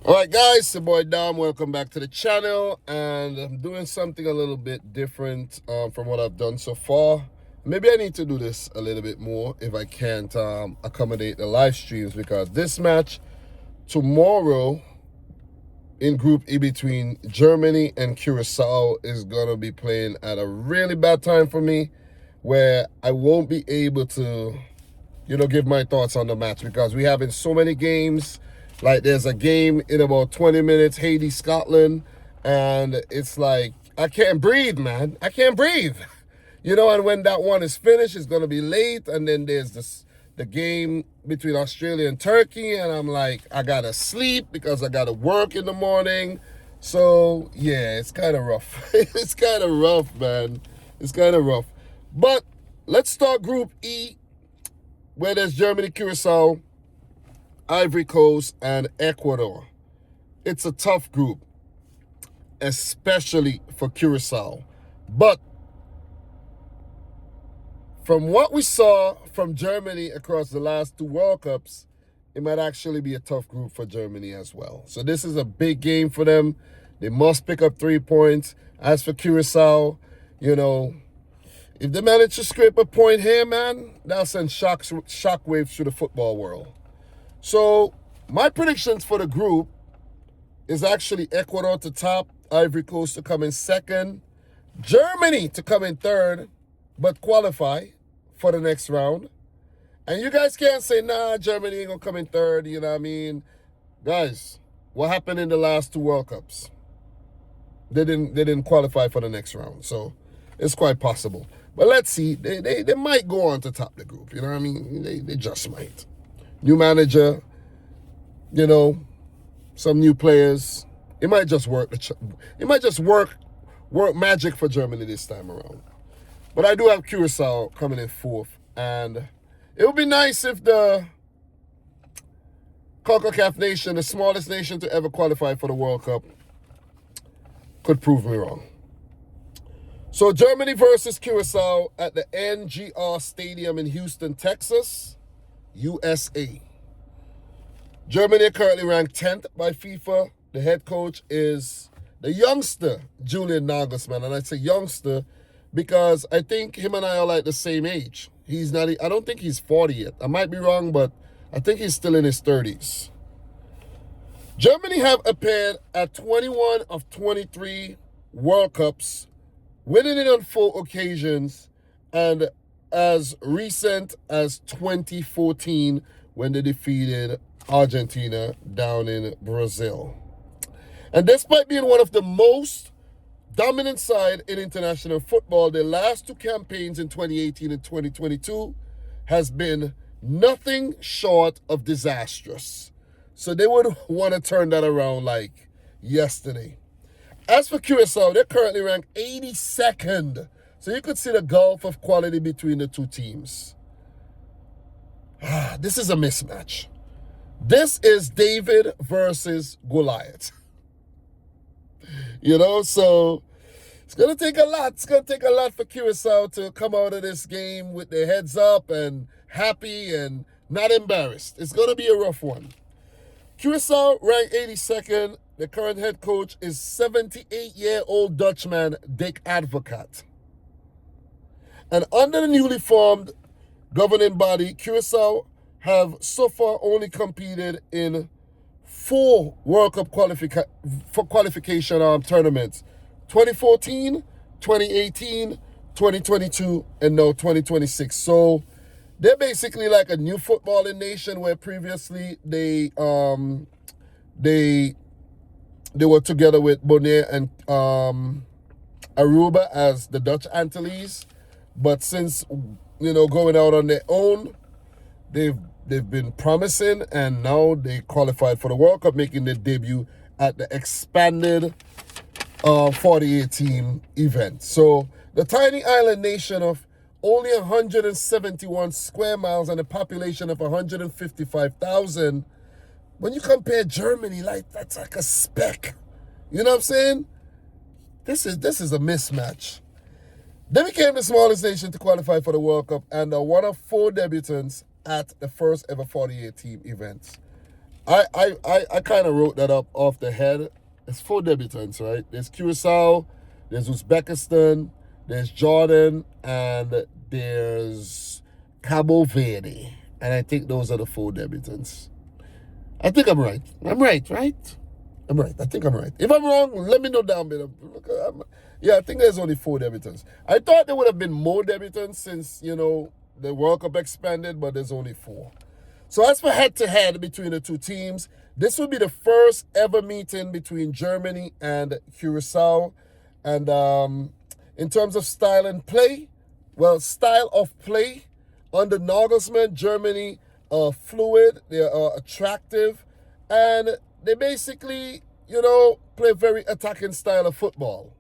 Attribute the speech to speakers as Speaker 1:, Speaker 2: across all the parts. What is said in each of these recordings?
Speaker 1: Alright guys, it's your boy Dom. Welcome back to the channel, and I'm doing something a little bit different from what I've done so far. Maybe I need to do this a little bit more if I can't accommodate the live streams, because this match tomorrow in Group E between Germany and Curaçao is going to be playing at a really bad time for me, where I won't be able to give my thoughts on the match, because we having so many games. Like, there's a game in about 20 minutes, Haiti, Scotland, and it's like, I can't breathe, man. I can't breathe. And when that one is finished, it's going to be late, and then there's the game between Australia and Turkey, and I'm like, I got to sleep because I got to work in the morning. So, yeah, it's kind of rough. It's kind of rough, man. It's kind of rough. But let's start Group E, where there's Germany, Curaçao, Ivory Coast, and Ecuador. It's a tough group, especially for Curaçao. But from what we saw from Germany across the last two World Cups, it might actually be a tough group for Germany as well. So this is a big game for them. They must pick up 3 points. As for Curaçao, if they manage to scrape a point here, man, that'll send shockwaves through the football world. So my predictions for the group is actually Ecuador to top, Ivory Coast to come in second, Germany to come in third, but qualify for the next round. And you guys can't say, nah, Germany ain't gonna come in third, you know what I mean? Guys, what happened in the last two World Cups? They didn't qualify for the next round, so it's quite possible. But let's see, they might go on to top the group, you know what I mean? They just might. New manager, some new players. It might just work. It might just work magic for Germany this time around. But I do have Curaçao coming in fourth, and it would be nice if the CONCACAF nation, the smallest nation to ever qualify for the World Cup, could prove me wrong. So Germany versus Curaçao at the NRG Stadium in Houston, Texas, USA. Germany are currently ranked 10th by FIFA. The head coach is the youngster, Julian Nagelsmann. And I say youngster because I think him and I are like the same age. I don't think he's 40 yet. I might be wrong, but I think he's still in his 30s. Germany have appeared at 21 of 23 World Cups, winning it on 4 occasions, and as recent as 2014 when they defeated Argentina down in Brazil. And despite being one of the most dominant side in international football, the last 2 campaigns in 2018 and 2022 has been nothing short of disastrous. So they would want to turn that around like yesterday. As for Curaçao, they're currently ranked 82nd. So you could see the gulf of quality between the two teams. This is a mismatch. This is David versus Goliath. So it's going to take a lot. It's going to take a lot for Curaçao to come out of this game with their heads up and happy and not embarrassed. It's going to be a rough one. Curaçao ranked 82nd. The current head coach is 78-year-old Dutchman Dick Advocaat. And under the newly formed governing body, Curaçao have so far only competed in 4 World Cup qualification tournaments: 2014, 2018, 2022, and now 2026. So they're basically like a new footballing nation, where previously they were together with Bonaire and Aruba as the Dutch Antilles. But since, going out on their own, they've been promising, and now they qualified for the World Cup, making their debut at the expanded 48-team event. So the tiny island nation of only 171 square miles and a population of 155,000, when you compare Germany, like, that's like a speck. You know what I'm saying? This is a mismatch. They became the smallest nation to qualify for the World Cup and are one of 4 debutants at the first ever 48-team event. I kind of wrote that up off the head. It's 4 debutants, right? There's Curaçao, there's Uzbekistan, there's Jordan, and there's Cabo Verde. And I think those are the 4 debutants. I think I'm right. I'm right, right? I'm right. I think I'm right. If I'm wrong, let me know down below. Yeah, I think there's only 4 debutants. I thought there would have been more debutants since, the World Cup expanded, but there's only 4. So as for head-to-head between the two teams, this will be the first ever meeting between Germany and Curaçao. And in terms of style of play, under Nagelsmann, Germany are fluid, they are attractive, and they basically, play a very attacking style of football.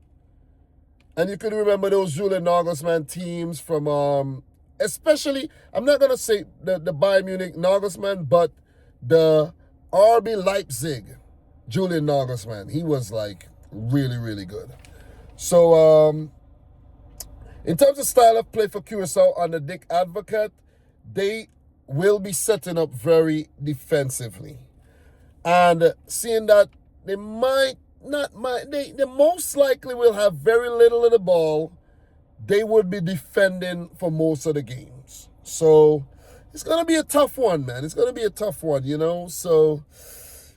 Speaker 1: And you can remember those Julian Nagelsmann teams from, especially, I'm not going to say the Bayern Munich Nagelsmann, but the RB Leipzig Julian Nagelsmann. He was like really, really good. So in terms of style of play for Curaçao under Dick Advocaat, they will be setting up very defensively. And seeing that they they most likely will have very little of the ball, they would be defending for most of the games. So it's going to be a tough one, man. It's going to be a tough one, So,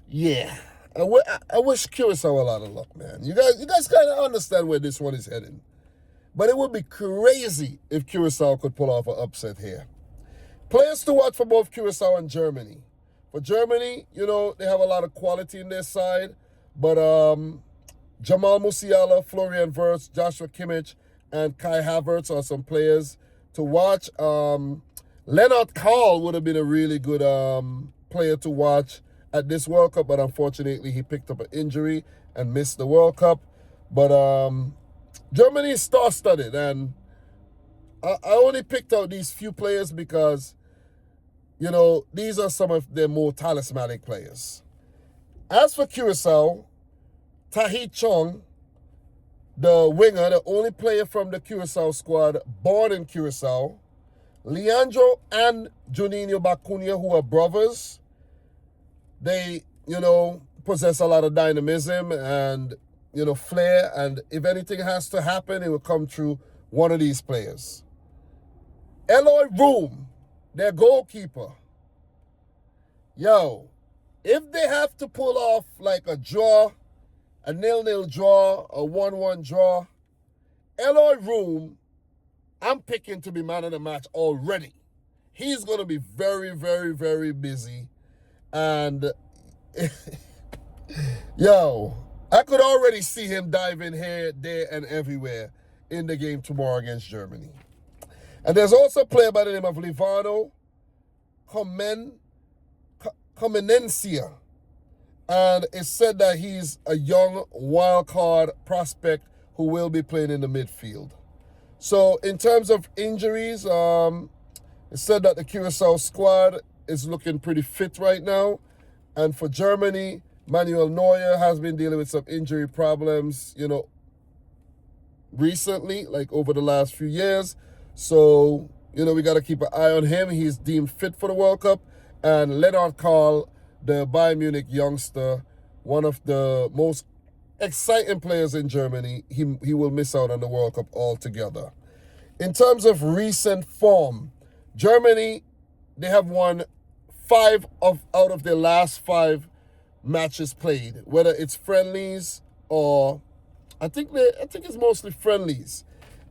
Speaker 1: yeah. I wish Curaçao a lot of luck, man. You guys kind of understand where this one is heading. But it would be crazy if Curaçao could pull off an upset here. Players to watch for both Curaçao and Germany. For Germany, they have a lot of quality in their side. But Jamal Musiala, Florian Wirtz, Joshua Kimmich, and Kai Havertz are some players to watch. Leonard Carl would have been a really good player to watch at this World Cup, but unfortunately he picked up an injury and missed the World Cup. But Germany is star-studded, and I only picked out these few players because, these are some of their more talismanic players. As for Curaçao, Tahi Chong, the winger, the only player from the Curaçao squad born in Curaçao, Leandro and Juninho Bacuna, who are brothers, they, possess a lot of dynamism and, flair. And if anything has to happen, it will come through one of these players. Eloy Room, their goalkeeper. Yo, if they have to pull off like a draw, a 0-0 draw, a 1-1 draw, Eloy Room, I'm picking to be man of the match already. He's going to be very, very, very busy. And, yo, I could already see him diving here, there, and everywhere in the game tomorrow against Germany. And there's also a player by the name of Livano Comenencia. And it's said that he's a young wild card prospect who will be playing in the midfield. So in terms of injuries, it's said that the Curaçao squad is looking pretty fit right now. And for Germany, Manuel Neuer has been dealing with some injury problems, recently, like over the last few years. So, we got to keep an eye on him. He's deemed fit for the World Cup. And Leonard Carl, the Bayern Munich youngster, one of the most exciting players in Germany, he will miss out on the World Cup altogether. In terms of recent form, Germany, they have won 5 out of their last 5 matches played, whether it's friendlies or I think it's mostly friendlies.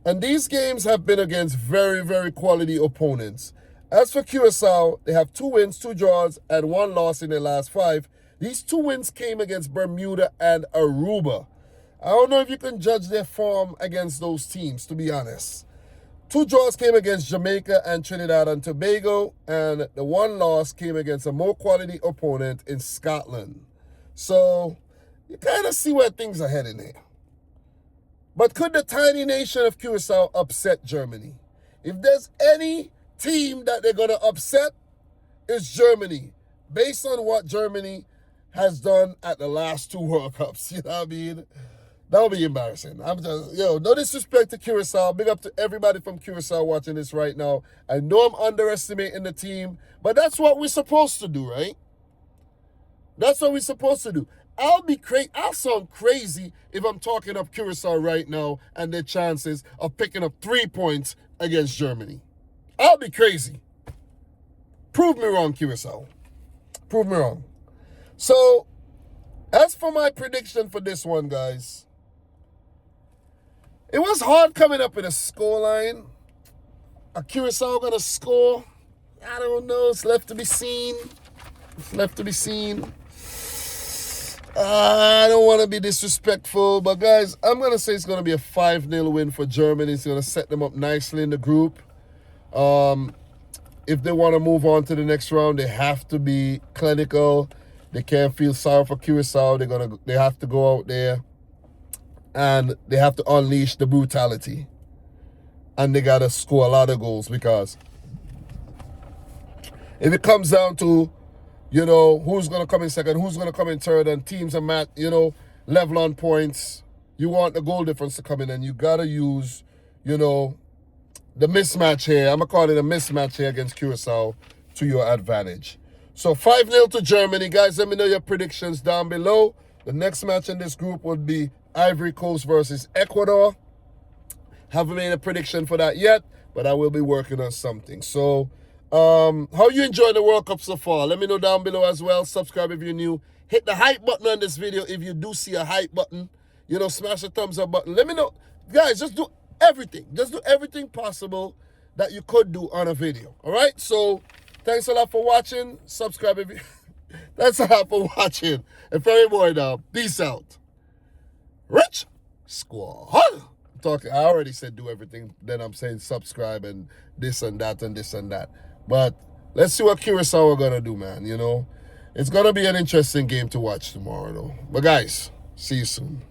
Speaker 1: And these games have been against very, very quality opponents. As for Curaçao, they have 2 wins, 2 draws, and 1 loss in their last 5. These 2 wins came against Bermuda and Aruba. I don't know if you can judge their form against those teams, to be honest. 2 draws came against Jamaica and Trinidad and Tobago, and the 1 loss came against a more quality opponent in Scotland. So you kind of see where things are heading here. But could the tiny nation of Curaçao upset Germany? If there's any team that they're going to upset, it's Germany, based on what Germany has done at the last 2 World Cups. You know what I mean? That would be embarrassing. No disrespect to Curaçao. Big up to everybody from Curaçao watching this right now. I know I'm underestimating the team, but that's what we're supposed to do, right? That's what we're supposed to do. I'll sound crazy if I'm talking up Curaçao right now and their chances of picking up 3 points against Germany. I'll be crazy. Prove me wrong, Curaçao. Prove me wrong. So, as for my prediction for this one, guys, it was hard coming up with a scoreline. Are Curaçao going to score? I don't know. It's left to be seen. It's left to be seen. I don't want to be disrespectful, but guys, I'm going to say it's going to be a 5-0 win for Germany. It's going to set them up nicely in the group. If they want to move on to the next round, they have to be clinical. They can't feel sorry for Curaçao. They have to go out there and they have to unleash the brutality. And they got to score a lot of goals, because if it comes down to, who's going to come in second, who's going to come in third, and teams are level on points, you want the goal difference to come in, and you got to use, the mismatch here. I'm going to call it a mismatch here against Curaçao to your advantage. So 5-0 to Germany. Guys, let me know your predictions down below. The next match in this group would be Ivory Coast versus Ecuador. Haven't made a prediction for that yet, but I will be working on something. So, how you enjoying the World Cup so far? Let me know down below as well. Subscribe if you're new. Hit the hype button on this video if you do see a hype button. Smash the thumbs up button. Let me know. Guys, just do everything. Just do everything possible that you could do on a video. All right? So, thanks a lot for watching. Subscribe if you... Thanks a lot for watching. And very boy now. Peace out. Rich Squad. I already said do everything. Then I'm saying subscribe and this and that and this and that. But let's see what Curaçao are going to do, man. It's going to be an interesting game to watch tomorrow, though. But guys, see you soon.